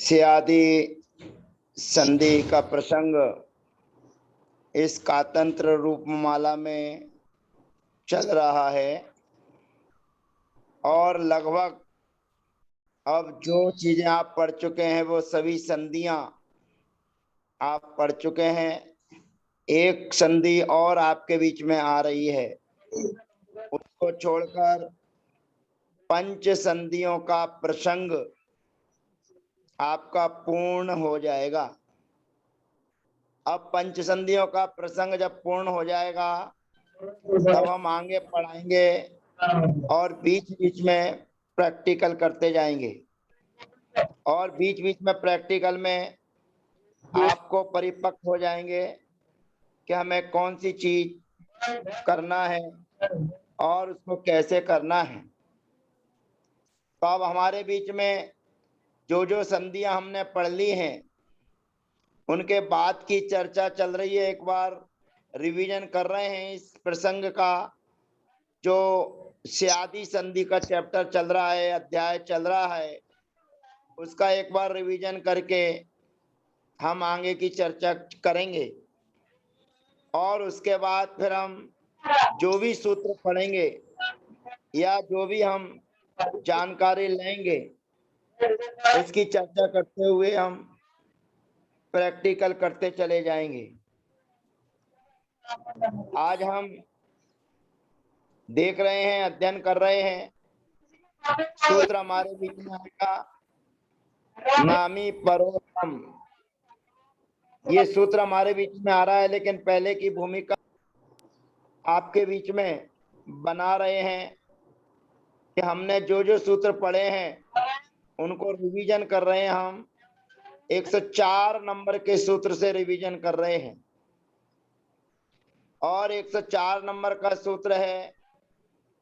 स्यादि संधि का प्रसंग इस कातंत्र रूपमाला में चल रहा है और लगभग अब जो चीजें आप पढ़ चुके हैं वो सभी संधियां आप पढ़ चुके हैं। एक संधि और आपके बीच में आ रही है, उसको छोड़कर पंच संधियों का प्रसंग आपका पूर्ण हो जाएगा। अब पंच संधियों का प्रसंग जब पूर्ण हो जाएगा तब हम आगे पढ़ाएंगे और बीच बीच में प्रैक्टिकल करते जाएंगे और बीच बीच में प्रैक्टिकल में आपको परिपक्व हो जाएंगे कि हमें कौन सी चीज करना है और उसको कैसे करना है। तो अब हमारे बीच में जो संधियां हमने पढ़ ली हैं उनके बाद की चर्चा चल रही है। एक बार रिवीजन कर रहे हैं इस प्रसंग का। जो स्यादि संधि का चैप्टर चल रहा है, अध्याय चल रहा है, उसका एक बार रिवीजन करके हम आगे की चर्चा करेंगे और उसके बाद फिर हम जो भी सूत्र पढ़ेंगे या जो भी हम जानकारी लेंगे उसकी चर्चा करते हुए हम प्रैक्टिकल करते चले जाएंगे। आज हम देख रहे हैं, अध्ययन कर रहे हैं, सूत्र हमारे बीच में आएगा नामी परोतम। ये सूत्र हमारे बीच में आ रहा है, लेकिन पहले की भूमिका आपके बीच में बना रहे हैं कि हमने जो सूत्र पढ़े हैं उनको रिवीजन कर रहे हैं। हम 104 नंबर के सूत्र से रिवीजन कर रहे हैं और 104 नंबर का सूत्र है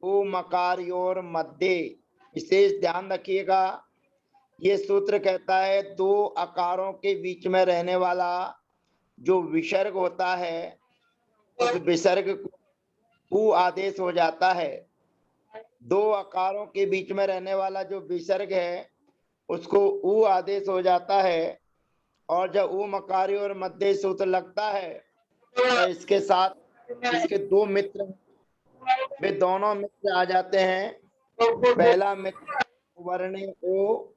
उ मकार्योर मध्य। विशेष ध्यान रखिएगा, ये सूत्र कहता है दो आकारों के बीच में रहने वाला जो विसर्ग होता है उस विसर्ग को उ आदेश हो जाता है। दो आकारों के बीच में रहने वाला जो विसर्ग है उसको उ आदेश हो जाता है और जब उ मकारी और मध्य सूत्र लगता है तो इसके साथ इसके दो मित्र, वे दोनों मित्र आ जाते हैं। पहला मित्र वर्ण ओ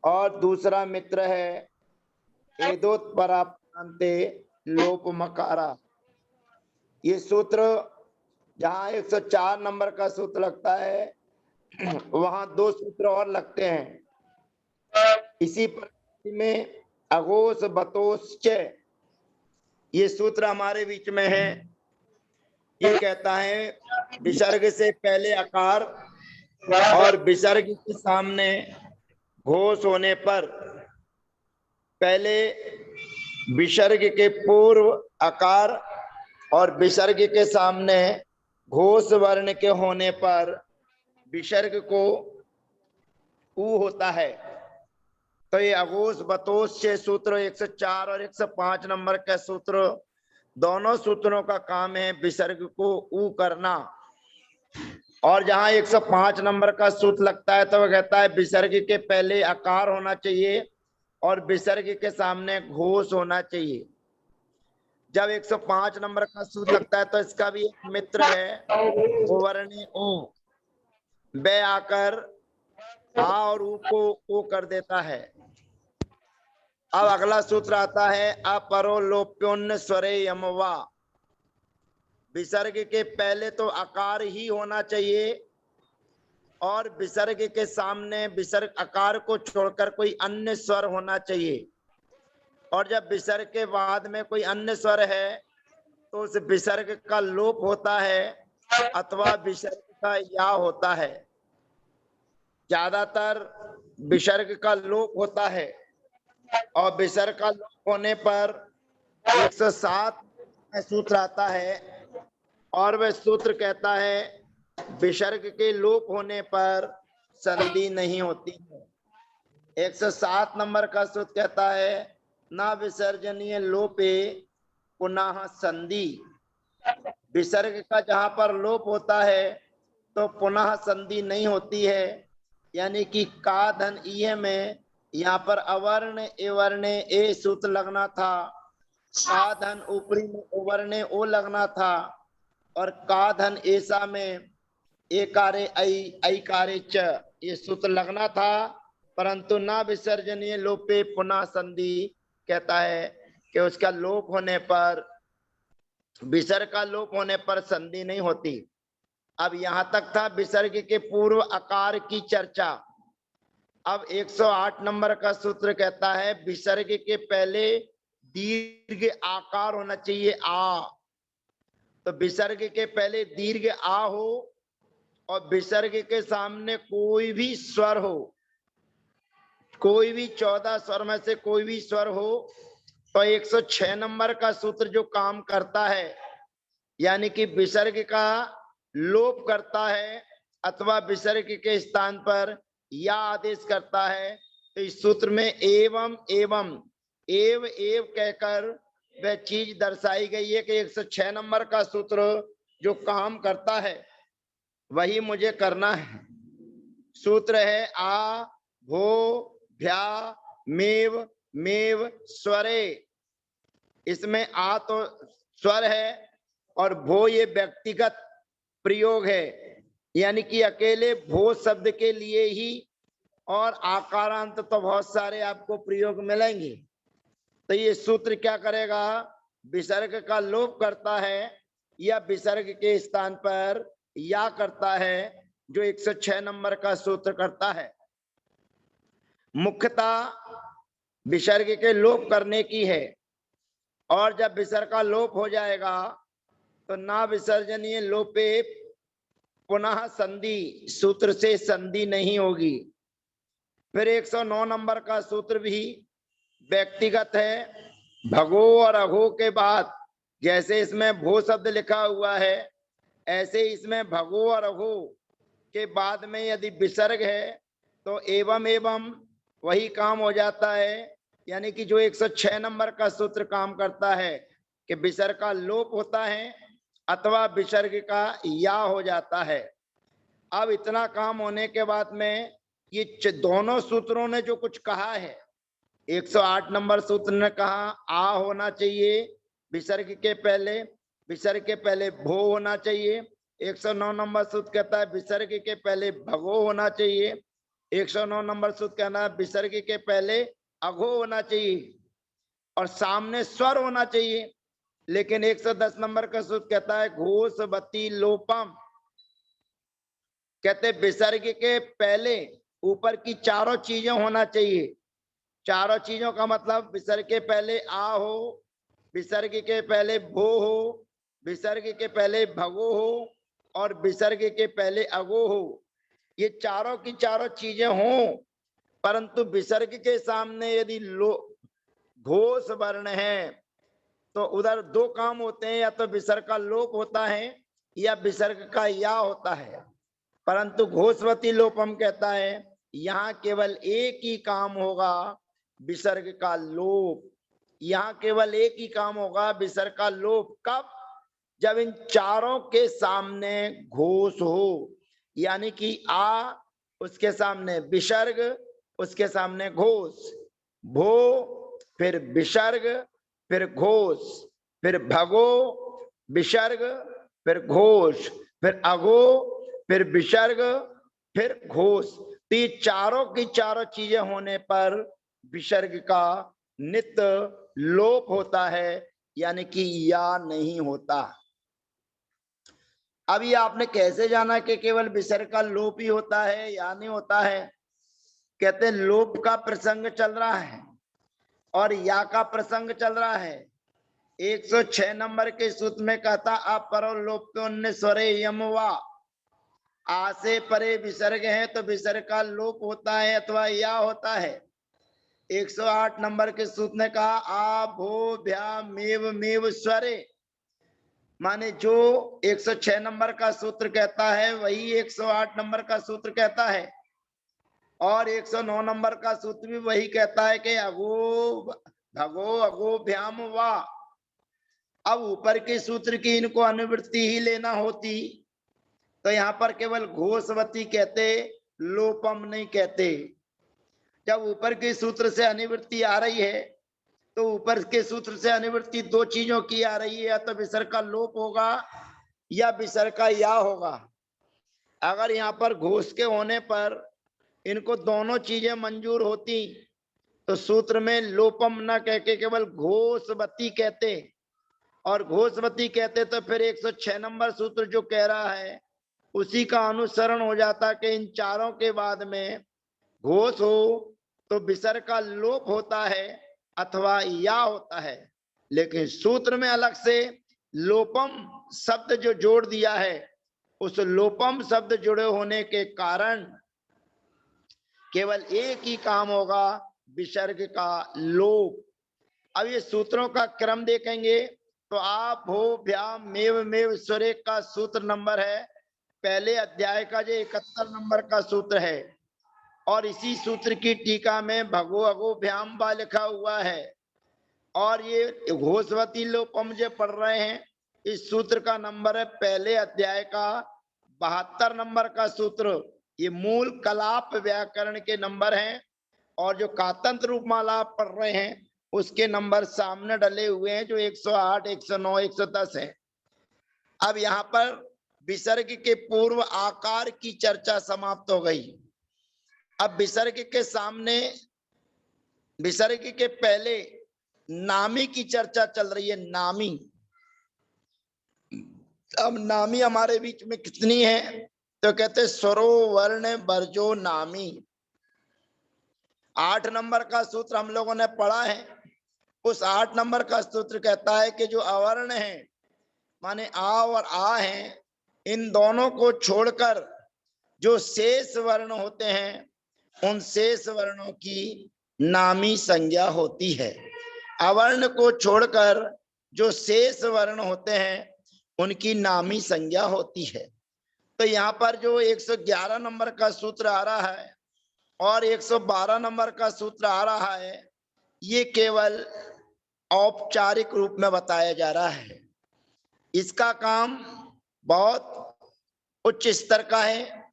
और दूसरा मित्र है एदोत्पराप्तान्ते लोप मकारा। ये सूत्र जहाँ 104 नंबर का सूत्र लगता है वहां दो सूत्र और लगते हैं। इसी परिस्थिति में अघोष बतोष च, ये सूत्र हमारे बीच में है। ये कहता है विसर्ग से पहले आकार और विसर्ग के सामने घोष होने पर, पहले विसर्ग के पूर्व आकार और विसर्ग के सामने घोष वर्ण के होने पर विसर्ग को उ होता है। तो ये अघोष बतोष से सूत्र 104 और 105 नंबर का सूत्र, दोनों सूत्रों का काम है विसर्ग को उ करना। और जहां 105 नंबर का सूत्र लगता है तो वह कहता है विसर्ग के पहले आकार होना चाहिए और विसर्ग के सामने घोष होना चाहिए। जब 105 नंबर का सूत्र लगता है तो इसका भी एक मित्र है वर्ण ओ, वे आकर आ और उ को ओ कर देता है। अब अगला सूत्र आता है अपरोलोप्योन्न स्वरे यमवा। विसर्ग के पहले तो आकार ही होना चाहिए और विसर्ग के सामने विसर्ग आकार को छोड़कर कोई अन्य स्वर होना चाहिए। और जब विसर्ग के बाद में कोई अन्य स्वर है तो उस विसर्ग का लोप होता है अथवा विसर्ग का या होता है। ज्यादातर विसर्ग का लोप होता है और विसर्ग का लोप होने पर 107 सूत्र आता है और वह सूत्र कहता है विसर्ग के लोप होने पर संधि नहीं होती है। 107 नंबर का सूत्र कहता है ना विसर्जनीय लोपे पुनः संधि। विसर्ग का जहां पर लोप होता है तो पुनः संधि नहीं होती है, यानी कि का धन इह में यहाँ पर अवर्ण एवर्ण ए सूत्र लगना था, का धन ऊपरी में उवर्ण ओ लगना था, और का धन ऐसा में एकारे ऐकारे च ये सूत्र लगना था, परंतु ना विसर्जनीय लोपे पुनः संधि कहता है कि उसका लोप होने पर, विसर्ग का लोप होने पर संधि नहीं होती। अब यहां तक था विसर्ग के पूर्व आकार की चर्चा। अब 108 नंबर का सूत्र कहता है विसर्ग के पहले दीर्घ आकार होना चाहिए, आ। तो विसर्ग के पहले दीर्घ आ हो और विसर्ग के सामने कोई भी स्वर हो, कोई भी 14 स्वर में से कोई भी स्वर हो, तो 106 नंबर का सूत्र जो काम करता है, यानी कि विसर्ग का लोप करता है अथवा विसर्ग के स्थान पर या आदेश करता है, तो इस सूत्र में एवं एवं एव एव कहकर वह चीज दर्शाई गई है कि 106 नंबर का सूत्र जो काम करता है वही मुझे करना है। सूत्र है आ भो भ्या मेव मेव स्वरे। इसमें आ तो स्वर है और भो ये व्यक्तिगत प्रयोग है, यानी कि अकेले भो शब्द के लिए ही, और आकारांत तो बहुत सारे आपको प्रयोग मिलेंगे। तो ये सूत्र क्या करेगा, विसर्ग का लोप करता है या विसर्ग के स्थान पर या करता है, जो 106 नंबर का सूत्र करता है। मुख्यतः विसर्ग के लोप करने की है, और जब विसर्ग का लोप हो जाएगा तो ना विसर्जनीय लोपे पुनः संधि, सूत्र से संधि नहीं होगी। फिर 109 नंबर का सूत्र भी व्यक्तिगत है। भगो और अघो के बाद जैसे इसमें भो शब्द लिखा हुआ है, ऐसे इसमें भगो और अघो के बाद में यदि विसर्ग है तो एवं एवं वही काम हो जाता है, यानी कि जो 106 नंबर का सूत्र काम करता है कि विसर्ग का लोप होता है अथवा विसर्ग का या हो जाता है। अब इतना काम होने के बाद में ये दोनों सूत्रों ने जो कुछ कहा है, 108 नंबर सूत्र ने कहा आ होना चाहिए विसर्ग के पहले, विसर्ग के पहले भो होना चाहिए। 109 नंबर सूत्र कहता है विसर्ग के पहले भगो होना चाहिए। 109 नंबर सूत्र कहना है विसर्ग के पहले अघो होना चाहिए और सामने स्वर होना चाहिए। लेकिन 110 नंबर का सूत्र कहता है घोषवती लोपम, कहते विसर्ग के पहले ऊपर की चारों चीजें होना चाहिए। चारों चीजों का मतलब विसर्ग के पहले आ हो, विसर्ग के पहले भो हो, विसर्ग के पहले भगो हो और विसर्ग के पहले अगो हो। ये चारों की चारों चीजें हों, परंतु विसर्ग के सामने यदि घोष वर्ण है तो उधर दो काम होते हैं, या तो विसर्ग का लोप होता है या विसर्ग का या होता है। परंतु घोषवती लोपम कहता है यहाँ केवल एक ही काम होगा, विसर्ग का लोप। यहाँ केवल एक ही काम होगा, विसर्ग का लोप। कब? जब इन चारों के सामने घोष हो, यानी कि आ उसके सामने विसर्ग, उसके सामने घोष, भो फिर विसर्ग फिर घोष, फिर भगो विसर्ग फिर घोष, फिर अगो फिर विसर्ग फिर घोष। तो ये चारों की चारों चीजें होने पर विसर्ग का नित्य लोप होता है, यानी कि या नहीं होता। अब ये आपने कैसे जाना कि केवल विसर्ग का लोप ही होता है या नहीं होता है? कहते लोप का प्रसंग चल रहा है और या का प्रसंग चल रहा है। 106 नंबर के सूत्र में कहता अपरो लोप्योन्य स्वरे यम वा, आ से परे विसर्ग है तो विसर्ग का लोप होता है अथवा या होता है। 108 नंबर के सूत्र ने कहा आ भो भ्या मेव मेव स्वरे, माने जो 106 नंबर का सूत्र कहता है वही 108 नंबर का सूत्र कहता है, और 109 नंबर का सूत्र भी वही कहता है कि अगो भगो अगो भ्याम वा। अब ऊपर के सूत्र की इनको अनुवृत्ति ही लेना होती तो यहाँ पर केवल घोषवती कहते, लोपम नहीं कहते। जब ऊपर के सूत्र से अनिवृत्ति आ रही है तो ऊपर के सूत्र से अनिवृत्ति दो चीजों की आ रही है, या तो विसर्ग का लोप होगा या विसर्ग का या होगा। अगर यहाँ पर घोष के होने पर इनको दोनों चीजें मंजूर होती तो सूत्र में लोपम न कह के केवल घोषवती कहते, और घोषवती कहते तो फिर 106 नंबर सूत्र जो कह रहा है उसी का अनुसरण हो जाता कि इन चारों के बाद में घोष हो तो विसर्ग का लोप होता है अथवा या होता है। लेकिन सूत्र में अलग से लोपम शब्द जो जोड़ दिया है, उस लोपम शब्द जुड़े होने के कारण केवल एक ही काम होगा, विसर्ग का लोप। अब ये सूत्रों का क्रम देखेंगे तो आप भो भ्याम मेव मेव स्वरे का सूत्र नंबर है पहले अध्याय का जो 71 नंबर का सूत्र है, और इसी सूत्र की टीका में भगो अगो भ्याम बा लिखा हुआ है। और ये घोषवती लोपम जो पढ़ रहे हैं, इस सूत्र का नंबर है पहले अध्याय का 72 नंबर का सूत्र। ये मूल कलाप व्याकरण के नंबर हैं, और जो कातंत्र रूपमाला आप पढ़ रहे हैं उसके नंबर सामने डले हुए हैं जो 108, 109, 110 है। अब यहाँ पर विसर्ग के पूर्व आकार की चर्चा समाप्त हो गई। अब विसर्ग के सामने, विसर्ग के पहले नामी की चर्चा चल रही है। नामी, अब नामी हमारे बीच में कितनी है तो कहते स्वरो वर्ण वर्जो नामी। 8 नंबर का सूत्र हम लोगों ने पढ़ा है। उस 8 नंबर का सूत्र कहता है कि जो अवर्ण है माने आ और आ है, इन दोनों को छोड़कर जो शेष वर्ण होते हैं उन शेष वर्णों की नामी संज्ञा होती है। अवर्ण को छोड़कर जो शेष वर्ण होते हैं उनकी नामी संज्ञा होती है। तो यहाँ पर जो 111 नंबर का सूत्र आ रहा है और 112 नंबर का सूत्र आ रहा है, ये केवल औपचारिक रूप में बताया जा रहा है। इसका काम बहुत उच्च स्तर का है,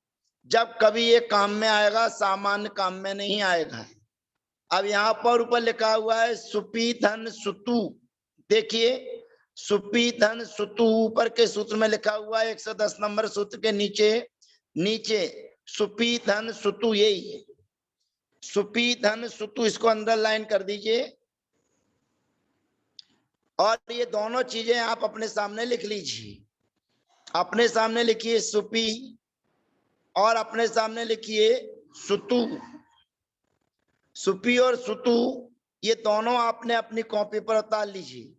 जब कभी ये काम में आएगा, सामान्य काम में नहीं आएगा। अब यहाँ पर ऊपर लिखा हुआ है सुपीधन सुतु। देखिए सुपीधन सुतु ऊपर के सूत्र में लिखा हुआ है 110 नंबर सूत्र के नीचे सुपीधन सुतु, यही सुपीधन सुतु, इसको अंडरलाइन कर दीजिए। और ये दोनों चीजें आप अपने सामने लिख लीजिए। अपने सामने लिखिए सुपी और अपने सामने लिखिए सुतु। सुपी और सुतु ये दोनों आपने अपनी कॉपी पर उतार लीजिए।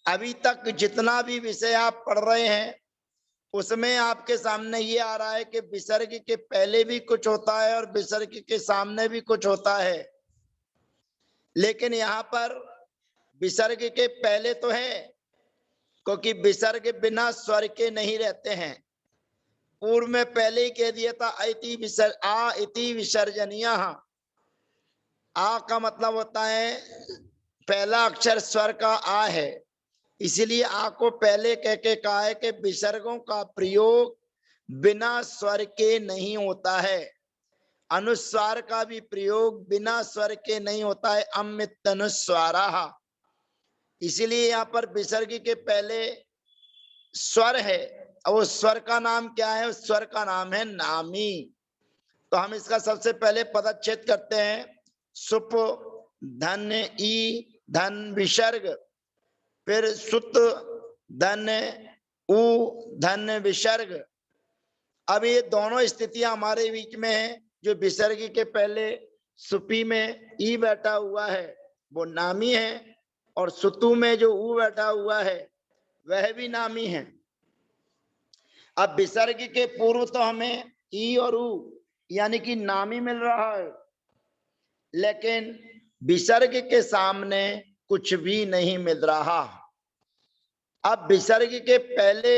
अभी तक जितना भी विषय आप पढ़ रहे हैं उसमें आपके सामने ये आ रहा है कि विसर्ग के पहले भी कुछ होता है और विसर्ग के सामने भी कुछ होता है। लेकिन यहाँ पर विसर्ग के पहले तो है, क्योंकि विसर्ग बिना स्वर के नहीं रहते हैं। पूर्व में पहले ही कह दिया था आ इति विसर्जनीय। आ का मतलब होता है पहला अक्षर स्वर का आ है, इसलिए आ को पहले कह के कहा है कि विसर्गों का प्रयोग बिना स्वर के नहीं होता है। अनुस्वार का भी प्रयोग बिना स्वर के नहीं होता है, अमित अनुस्वारा। इसलिए यहाँ पर विसर्ग के पहले स्वर है, और उस स्वर का नाम क्या है? उस स्वर का नाम है नामी। तो हम इसका सबसे पहले पदच्छेद करते हैं। सुप धन ई धन विसर्ग, फिर सुत धन उ धन विसर्ग। अब ये दोनों स्थितियां हमारे बीच में है। जो विसर्ग के पहले सुपी में ई बैठा हुआ है वो नामी है, और सुतु में जो उ बैठा हुआ है वह भी नामी है। अब विसर्ग के पूर्व तो हमें ई और उ यानी कि नामी मिल रहा है, लेकिन विसर्ग के सामने कुछ भी नहीं मिल रहा। अब विसर्ग के पहले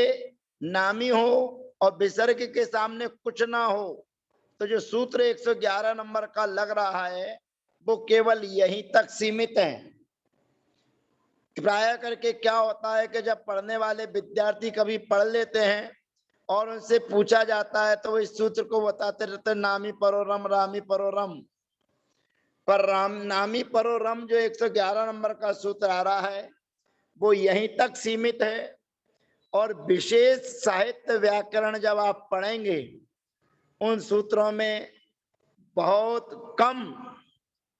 नामी हो और विसर्ग के सामने कुछ ना हो, तो जो सूत्र 111 नंबर का लग रहा है वो केवल यहीं तक सीमित है। प्राय करके क्या होता है कि जब पढ़ने वाले विद्यार्थी कभी पढ़ लेते हैं और उनसे पूछा जाता है तो वो इस सूत्र को बताते रहते, नामी परोरम रामी परोरम। पर राम नामी परो रम जो 111 नंबर का सूत्र आ रहा है वो यहीं तक सीमित है। और विशेष साहित्य व्याकरण जब आप पढ़ेंगे उन सूत्रों में बहुत कम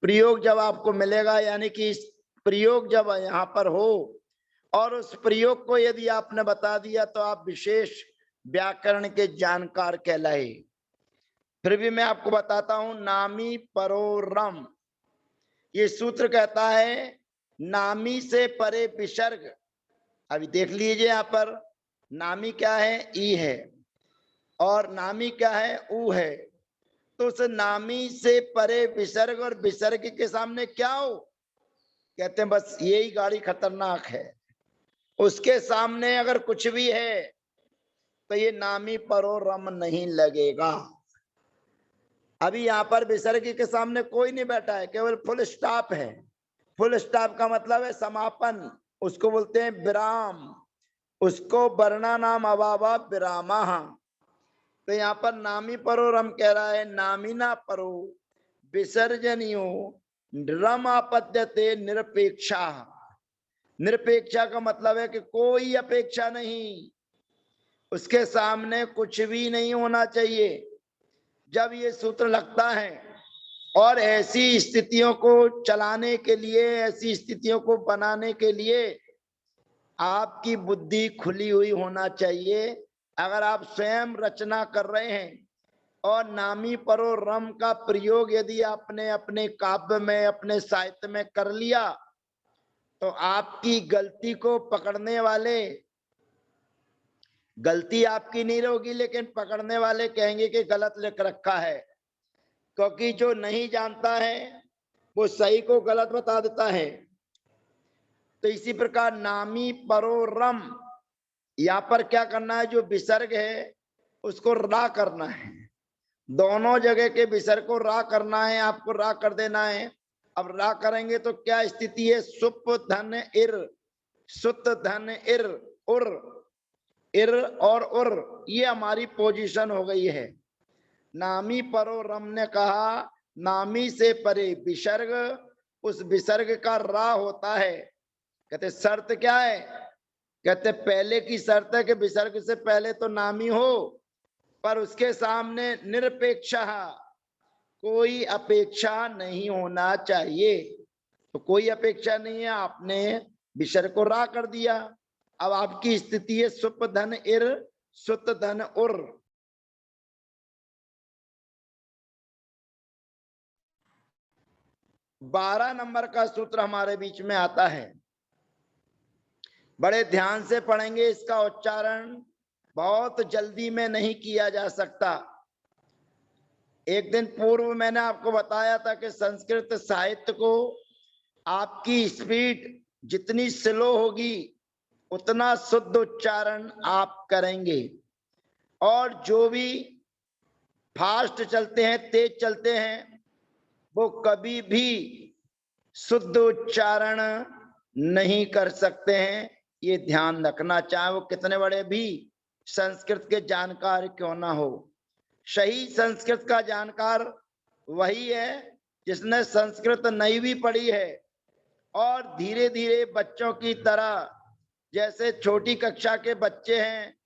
प्रयोग जब आपको मिलेगा, यानी कि प्रयोग जब यहाँ पर हो और उस प्रयोग को यदि आपने बता दिया तो आप विशेष व्याकरण के जानकार कहलाए। फिर भी मैं आपको बताता हूं, नामी परो रम, ये सूत्र कहता है नामी से परे विसर्ग। अभी देख लीजिए यहाँ पर नामी क्या है, ई है, और नामी क्या है, ऊ है। तो उस नामी से परे विसर्ग, और विसर्ग के सामने क्या हो, कहते हैं बस यही गाड़ी खतरनाक है, उसके सामने अगर कुछ भी है तो ये नामी परो रम नहीं लगेगा। अभी यहाँ पर विसर्ग के सामने कोई नहीं बैठा है, केवल फुल स्टॉप है। फुल स्टॉप का मतलब है समापन, उसको बोलते हैं विराम, उसको वर्णा नाम अभावा विरामा। तो यहाँ पर नामी परो रम कह रहा है, नामिना परो विसर्जनियो रम आपद्यते निरपेक्षा। निरपेक्षा का मतलब है कि कोई अपेक्षा नहीं, उसके सामने कुछ भी नहीं होना चाहिए। जब ये सूत्र लगता है और ऐसी स्थितियों को चलाने के लिए, ऐसी स्थितियों को बनाने के लिए आपकी बुद्धि खुली हुई होना चाहिए। अगर आप स्वयं रचना कर रहे हैं और नामी परो रम का प्रयोग यदि आपने अपने काव्य में, अपने साहित्य में कर लिया तो आपकी गलती को पकड़ने वाले, गलती आपकी नहीं होगी लेकिन पकड़ने वाले कहेंगे कि गलत लिख रखा है, क्योंकि जो नहीं जानता है वो सही को गलत बता देता है। तो इसी प्रकार नामी परो रम, यहाँ पर क्या करना है, जो विसर्ग है उसको रा करना है, दोनों जगह के विसर्ग को रा करना है, आपको रा कर देना है। अब रा करेंगे तो क्या स्थिति है, सुप धन इर, सुत धन इर, उर, इर और उर, ये हमारी पोजीशन हो गई है। नामी परो रम ने कहा नामी से परे विसर्ग, उस विसर्ग का रा होता है। कहते शर्त क्या है, कहते पहले की शर्त है कि विसर्ग से पहले तो नामी हो पर उसके सामने निरपेक्ष, कोई अपेक्षा नहीं होना चाहिए। तो कोई अपेक्षा नहीं है, आपने विसर्ग को रा कर दिया। अब आपकी स्थिति है सुप धन इर, सुत धन उर। 12 नंबर का सूत्र हमारे बीच में आता है, बड़े ध्यान से पढ़ेंगे, इसका उच्चारण बहुत जल्दी में नहीं किया जा सकता। एक दिन पूर्व मैंने आपको बताया था कि संस्कृत साहित्य को आपकी स्पीड जितनी स्लो होगी उतना शुद्ध उच्चारण आप करेंगे, और जो भी फास्ट चलते हैं, तेज चलते हैं, वो कभी भी शुद्ध उच्चारण नहीं कर सकते हैं। ये ध्यान रखना, चाहे वो कितने बड़े भी संस्कृत के जानकार क्यों ना हो। सही संस्कृत का जानकार वही है जिसने संस्कृत नहीं भी पढ़ी है और धीरे धीरे बच्चों की तरह, जैसे छोटी कक्षा के बच्चे हैं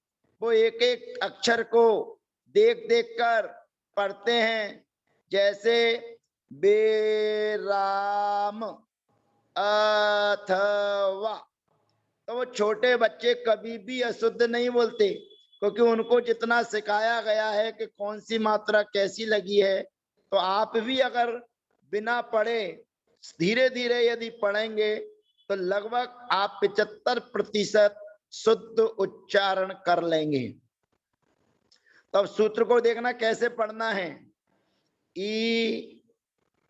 वो एक एक अक्षर को देख देख कर पढ़ते हैं, जैसे बेराम अथवा, तो वो छोटे बच्चे कभी भी अशुद्ध नहीं बोलते, क्योंकि उनको जितना सिखाया गया है कि कौन सी मात्रा कैसी लगी है। तो आप भी अगर बिना पढ़े धीरे धीरे यदि पढ़ेंगे तो लगभग आप 75% शुद्ध उच्चारण कर लेंगे। तो अब सूत्र को देखना कैसे पढ़ना है, ई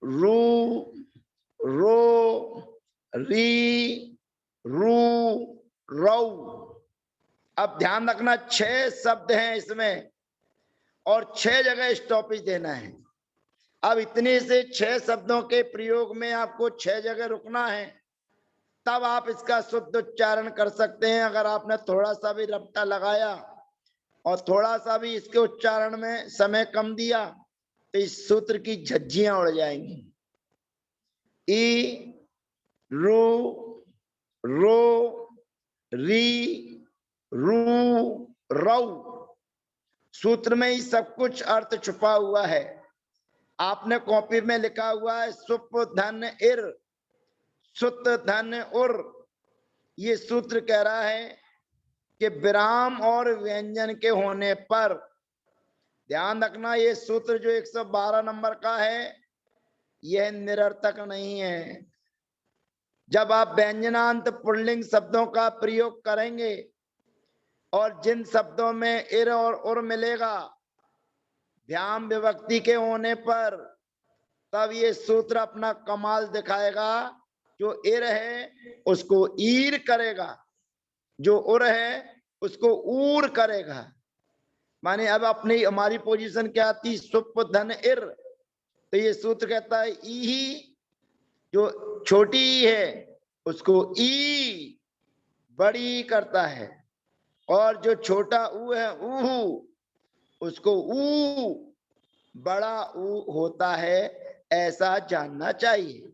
रू रो री रू रौ। अब ध्यान रखना 6 शब्द हैं इसमें और 6 जगह स्टॉपेज देना है। अब इतने से 6 शब्दों के प्रयोग में आपको 6 जगह रुकना है, तब आप इसका शुद्ध उच्चारण कर सकते हैं। अगर आपने थोड़ा सा भी रपटा लगाया और थोड़ा सा भी इसके उच्चारण में समय कम दिया तो इस सूत्र की झज्जियां उड़ जाएंगी। ई, रू, रो, री, रू, रौ। सूत्र में ही सब कुछ अर्थ छुपा हुआ है। आपने कॉपी में लिखा हुआ है सुप धन इर, सुत धन उर। ये सूत्र कह रहा है कि विराम और व्यंजन के होने पर, ध्यान रखना ये सूत्र जो 112 नंबर का है यह निरर्थक नहीं है। जब आप व्यंजनांत पुल्लिंग शब्दों का प्रयोग करेंगे और जिन शब्दों में इर और उर मिलेगा भ्याम विभक्ति के होने पर, तब ये सूत्र अपना कमाल दिखाएगा। जो इर है उसको ईर करेगा, जो उर है उसको ऊर करेगा। माने अब अपनी हमारी पोजीशन क्या थी, सुप धन इर, तो ये सूत्र कहता है ई ही, जो छोटी ई है उसको ई बड़ी करता है, और जो छोटा ऊ है ऊ, उसको ऊ बड़ा ऊ होता है, ऐसा जानना चाहिए।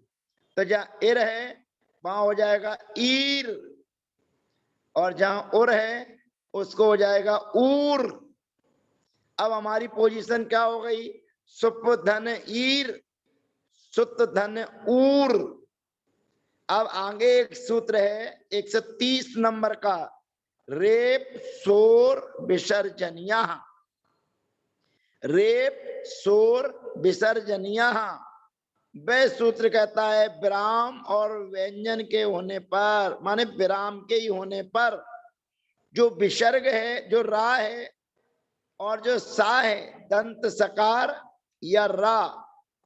तो जहां इर है वहां हो जाएगा ईर, और जहां उर है उसको हो जाएगा ऊर। अब हमारी पोजीशन क्या हो गई, सुप धन ईर, सुत धन ऊर। अब आगे एक सूत्र है 130 नंबर का, रेप शोर विसर्जनिया, रेप शोर विसर्जनिया। वह सूत्र कहता है विराम और व्यंजन के होने पर, माने विराम के ही होने पर, जो विसर्ग है, जो रा है और जो सा है, दंत सकार या रा,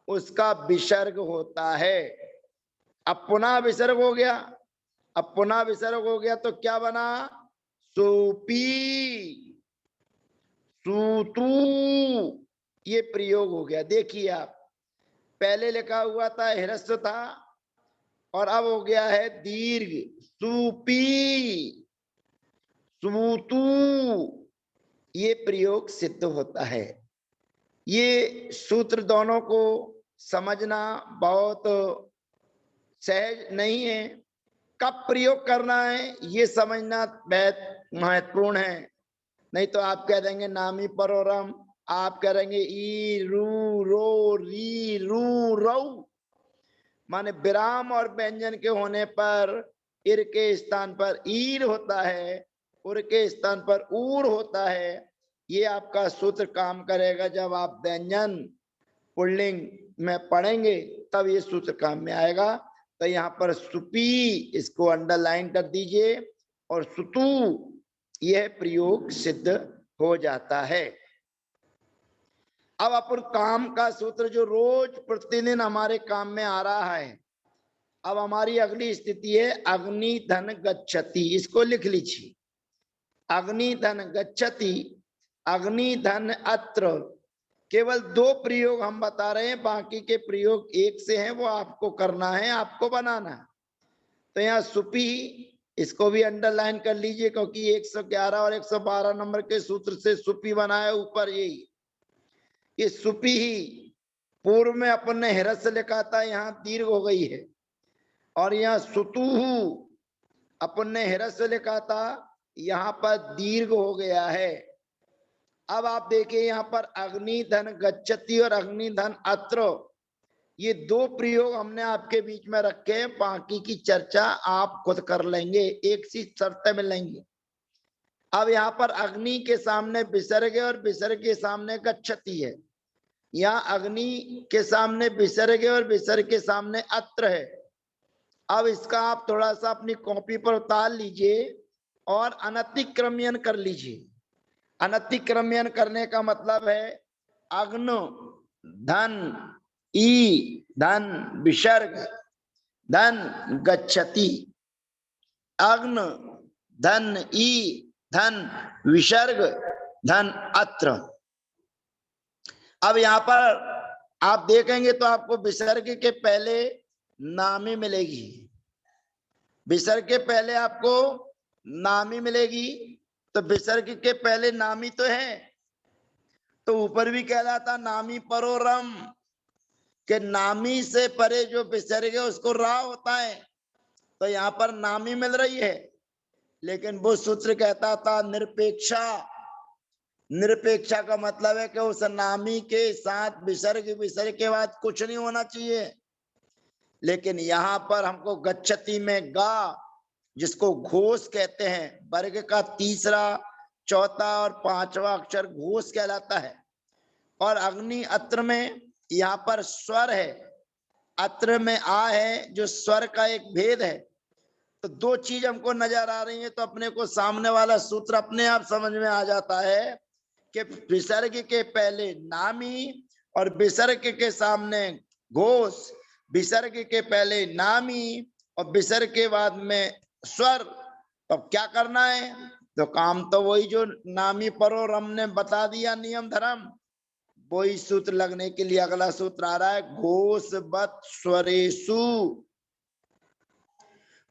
उसका विसर्ग होता है। अब पुनः विसर्ग हो गया, अब पुनः विसर्ग हो गया तो क्या बना, सुपी, सूतू, ये प्रयोग हो गया। देखिए आप, पहले लिखा हुआ था ह्रस्व था और अब हो गया है दीर्घ, सुपी, सूतू, ये प्रयोग सिद्ध होता है। ये सूत्र दोनों को समझना बहुत सहज नहीं है, कब प्रयोग करना है ये समझना बहुत महत्वपूर्ण है। नहीं तो आप कह देंगे नामी परोरम, आप कह देंगे ई रू रो री रू रौ। माने विराम और व्यंजन के होने पर इर के स्थान पर ईर होता है, उर के स्थान पर ऊर होता है। ये आपका सूत्र काम करेगा। जब आप व्यंजन पुल्लिंग में पढ़ेंगे तब ये सूत्र काम में आएगा। तो यहाँ पर सुपी, इसको अंडरलाइन कर दीजिए, और सुतु, यह प्रयोग सिद्ध हो जाता है। अब अपन काम का सूत्र जो रोज प्रतिदिन हमारे काम में आ रहा है, अब हमारी अगली स्थिति है अग्नि धन गच्छति। इसको लिख लीजिए, अग्नि धन गच्छति, अग्नि धन अत्र। केवल दो प्रयोग हम बता रहे हैं, बाकी के प्रयोग एक से हैं, वो आपको करना है, आपको बनाना है। तो यहाँ सुपी, इसको भी अंडरलाइन कर लीजिए, क्योंकि 111 और 112 नंबर के सूत्र से सुपी बना है ऊपर। यही ये सुपी ही, पूर्व में अपन ने ह्रस्व लिखा था, यहाँ दीर्घ हो गई है, और यहाँ सुतुहु अपन ने ह्रस्व लिखा था, यहाँ पर दीर्घ हो गया है। अब आप देखिए यहाँ पर अग्नि धन गच्छति और अग्नि धन अत्र, ये दो प्रयोग हमने आपके बीच में रखे। बाकी की चर्चा आप खुद कर लेंगे, एक सी शर्त में लेंगे। अब यहाँ पर अग्नि के सामने विसर्ग है और विसर्ग के सामने गच्छति है। यहाँ अग्नि के सामने विसर्ग है और विसर्ग के सामने अत्र है। अब इसका आप थोड़ा सा अपनी कॉपी पर उतार लीजिए और अनतिक्रम्यन कर लीजिए। अनतिक्रम्यन करने का मतलब है अग्न धन ई धन विसर्ग धन गच्छति, अग्न धन ई धन विसर्ग धन अत्र। अब यहां पर आप देखेंगे तो आपको विसर्ग के पहले नामी मिलेगी, विसर्ग के पहले आपको नामी मिलेगी। तो विसर्ग के पहले नामी तो है, तो ऊपर भी कह रहा था नामी परोरम, कि नामी से परे जो विसर्ग है उसको रा होता है, तो यहाँ पर नामी मिल रही है। लेकिन वो सूत्र कहता था निरपेक्षा। निरपेक्षा का मतलब है कि उस नामी के साथ विसर्ग के बाद कुछ नहीं होना चाहिए। लेकिन यहाँ पर हमको गच्छति में गा, जिसको घोष कहते हैं, वर्ग का तीसरा, चौथा और पांचवा अक्षर घोष कहलाता है। और अग्नि अत्र में यहाँ पर स्वर है, अत्र में आ है, जो स्वर का एक भेद है। तो दो चीज हमको नजर आ रही है, तो अपने को सामने वाला सूत्र अपने आप समझ में आ जाता है कि विसर्ग के पहले नामी और विसर्ग के सामने घोष, विसर्ग के पहले नामी और विसर्ग के बाद में स्वर। तो अब क्या करना है? तो काम तो वही जो नामी परो रम ने बता दिया, नियम धर्म, वही सूत्र लगने के लिए अगला सूत्र आ रहा है, घोषवत् स्वरेषु।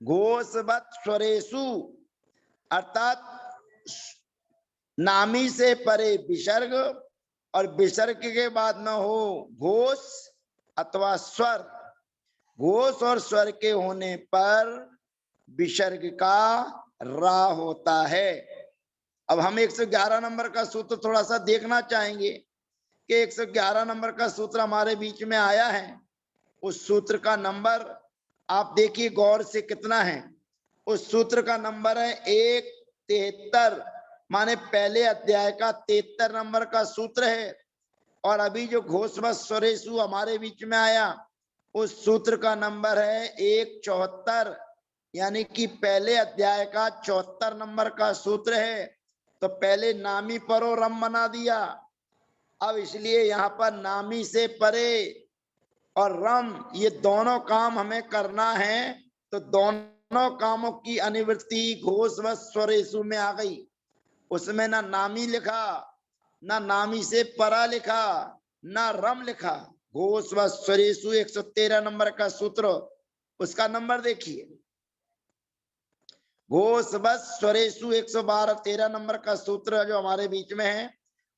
घोषवत् स्वरेषु अर्थात नामी से परे विसर्ग और विसर्ग के बाद में हो घोष अथवा स्वर। घोष और स्वर के होने पर विसर्ग का रा होता है। अब हम 111 नंबर का सूत्र थोड़ा सा देखना चाहेंगे कि 111 नंबर का सूत्र हमारे बीच में आया है। उस सूत्र का नंबर आप देखिए गौर से कितना है। उस सूत्र का नंबर है 173, माने पहले अध्याय का 73 नंबर का सूत्र है। और अभी जो घोषवत् स्वरेषु हमारे बीच में आया, उस सूत्र का नंबर है 174, यानी कि पहले अध्याय का 74 नंबर का सूत्र है। तो पहले नामी परो रम बना दिया। अब इसलिए यहाँ पर नामी से परे और रम, ये दोनों काम हमें करना है। तो दोनों कामों की अनुवृत्ति घोषवत् स्वरेषु में आ गई। उसमें ना नामी लिखा, ना नामी से परा लिखा, ना रम लिखा। घोषवत् स्वरेषु 113 नंबर का सूत्र, उसका नंबर देखिए। घोषवत् स्वरेषु 112-13 नंबर का सूत्र जो हमारे बीच में है,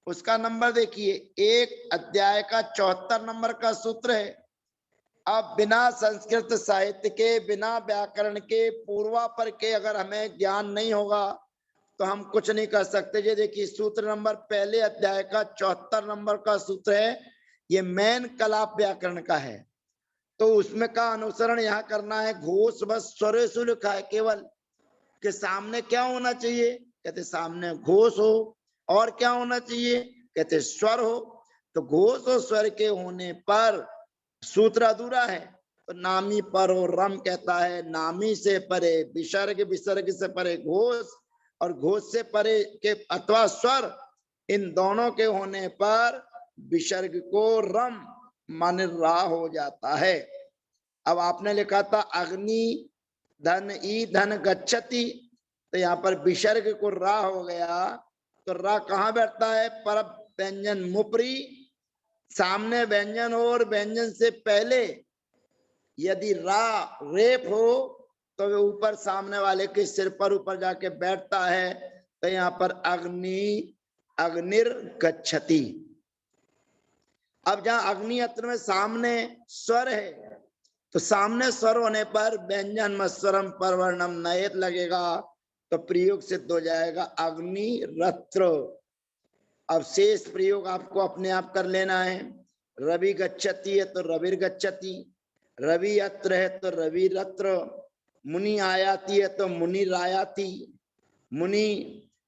उसका नंबर देखिए। एक अध्याय का 74 नंबर का सूत्र है। अब बिना संस्कृत साहित्य के, बिना व्याकरण के, पूर्वापर के अगर हमें ज्ञान नहीं होगा तो हम कुछ नहीं कर सकते। ये देखिए सूत्र नंबर पहले अध्याय का 74 नंबर का सूत्र है, ये मेन कलाप व्याकरण का है। तो उसमें का अनुसरण यहाँ करना है। घोषवत् स्वरेषु लिखा है केवल, कि सामने क्या होना चाहिए? कहते सामने घोष हो। और क्या होना चाहिए? कहते स्वर हो। तो घोष और स्वर के होने पर सूत्र अधूरा है। तो नामी पर और रम कहता है, नामी से परे विसर्ग, विसर्ग से परे घोष और घोष से परे के अथवा स्वर, इन दोनों के होने पर विसर्ग को रम माने रा हो जाता है। अब आपने लिखा था अग्नि धन ई धन गच्छति, तो यहाँ पर विसर्ग को रा हो गया। तो रा कहाँ बैठता है? पर व्यंजन मुपरी, सामने व्यंजन हो और व्यंजन से पहले यदि रा रेप हो तो वे ऊपर सामने वाले के सिर पर ऊपर जाके बैठता है। तो यहाँ पर अग्नि, अग्निर गच्छति। अब जहां अग्नि अत्र में सामने स्वर है, तो सामने स्वर होने पर व्यंजन मस्वरम परवर्णम नयत लगेगा, तो प्रयोग सिद्ध हो जाएगा अग्नि रत्र। अब शेष प्रयोग आपको अपने आप कर लेना है। रवि गच्छति है तो रविर गच्छति, रवि अत्र है तो रवि रत्र, मुनि आयाति है तो मुनि रायाति, मुनि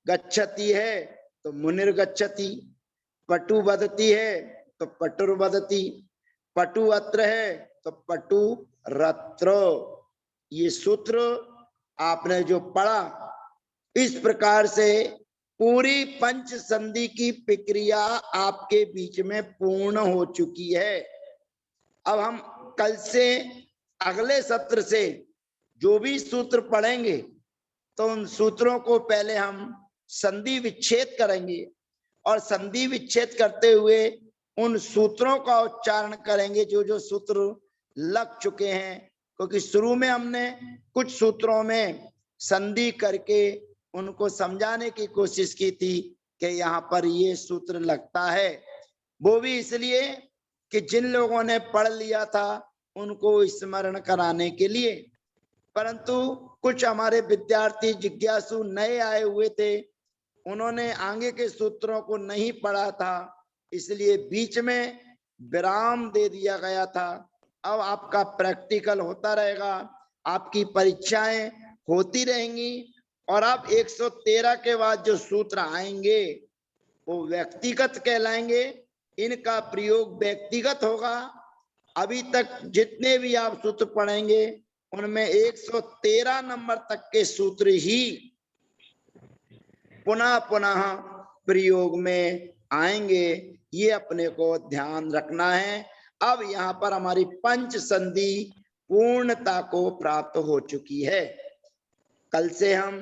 गच्छति है तो मुनिर गच्छति, पटु बदती है तो पटुर बदती, पटु अत्र है तो पटु रत्र। ये सूत्र आपने जो पढ़ा, इस प्रकार से पूरी पंच संधि की प्रक्रिया आपके बीच में पूर्ण हो चुकी है। अब हम कल से अगले सत्र से जो भी सूत्र पढ़ेंगे, तो उन सूत्रों को पहले हम संधि विच्छेद करेंगे और संधि विच्छेद करते हुए उन सूत्रों का उच्चारण करेंगे जो जो सूत्र लग चुके हैं। क्योंकि शुरू में हमने कुछ सूत्रों में संधि करके उनको समझाने की कोशिश की थी कि यहाँ पर ये सूत्र लगता है। वो भी इसलिए कि जिन लोगों ने पढ़ लिया था उनको स्मरण कराने के लिए, परंतु कुछ हमारे विद्यार्थी जिज्ञासु नए आए हुए थे, उन्होंने आगे के सूत्रों को नहीं पढ़ा था, इसलिए बीच में विराम दे दिया गया था। अब आपका प्रैक्टिकल होता रहेगा, आपकी परीक्षाएं होती रहेंगी, और अब 113 के बाद जो सूत्र आएंगे वो व्यक्तिगत कहलाएंगे, इनका प्रयोग व्यक्तिगत होगा। अभी तक जितने भी आप सूत्र पढ़ेंगे उनमें 113 नंबर तक के सूत्र ही पुनः पुनः प्रयोग में आएंगे, ये अपने को ध्यान रखना है। अब यहाँ पर हमारी पंच संधि पूर्णता को प्राप्त हो चुकी है। कल से हम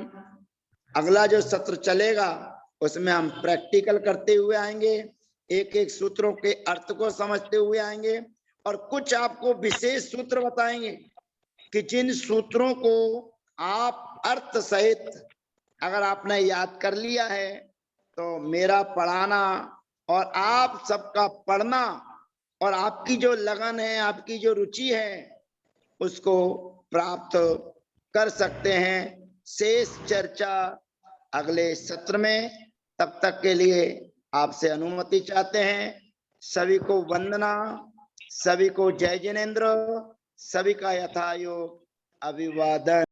अगला जो सत्र चलेगा उसमें हम प्रैक्टिकल करते हुए आएंगे, एक एक सूत्रों के अर्थ को समझते हुए आएंगे, और कुछ आपको विशेष सूत्र बताएंगे कि जिन सूत्रों को आप अर्थ सहित अगर आपने याद कर लिया है तो मेरा पढ़ाना और आप सबका पढ़ना और आपकी जो लगन है, आपकी जो रुचि है, उसको प्राप्त कर सकते हैं। शेष चर्चा अगले सत्र में, तब तक के लिए आपसे अनुमति चाहते हैं। सभी को वंदना, सभी को जय जिनेन्द्र, सभी का यथायोग अभिवादन।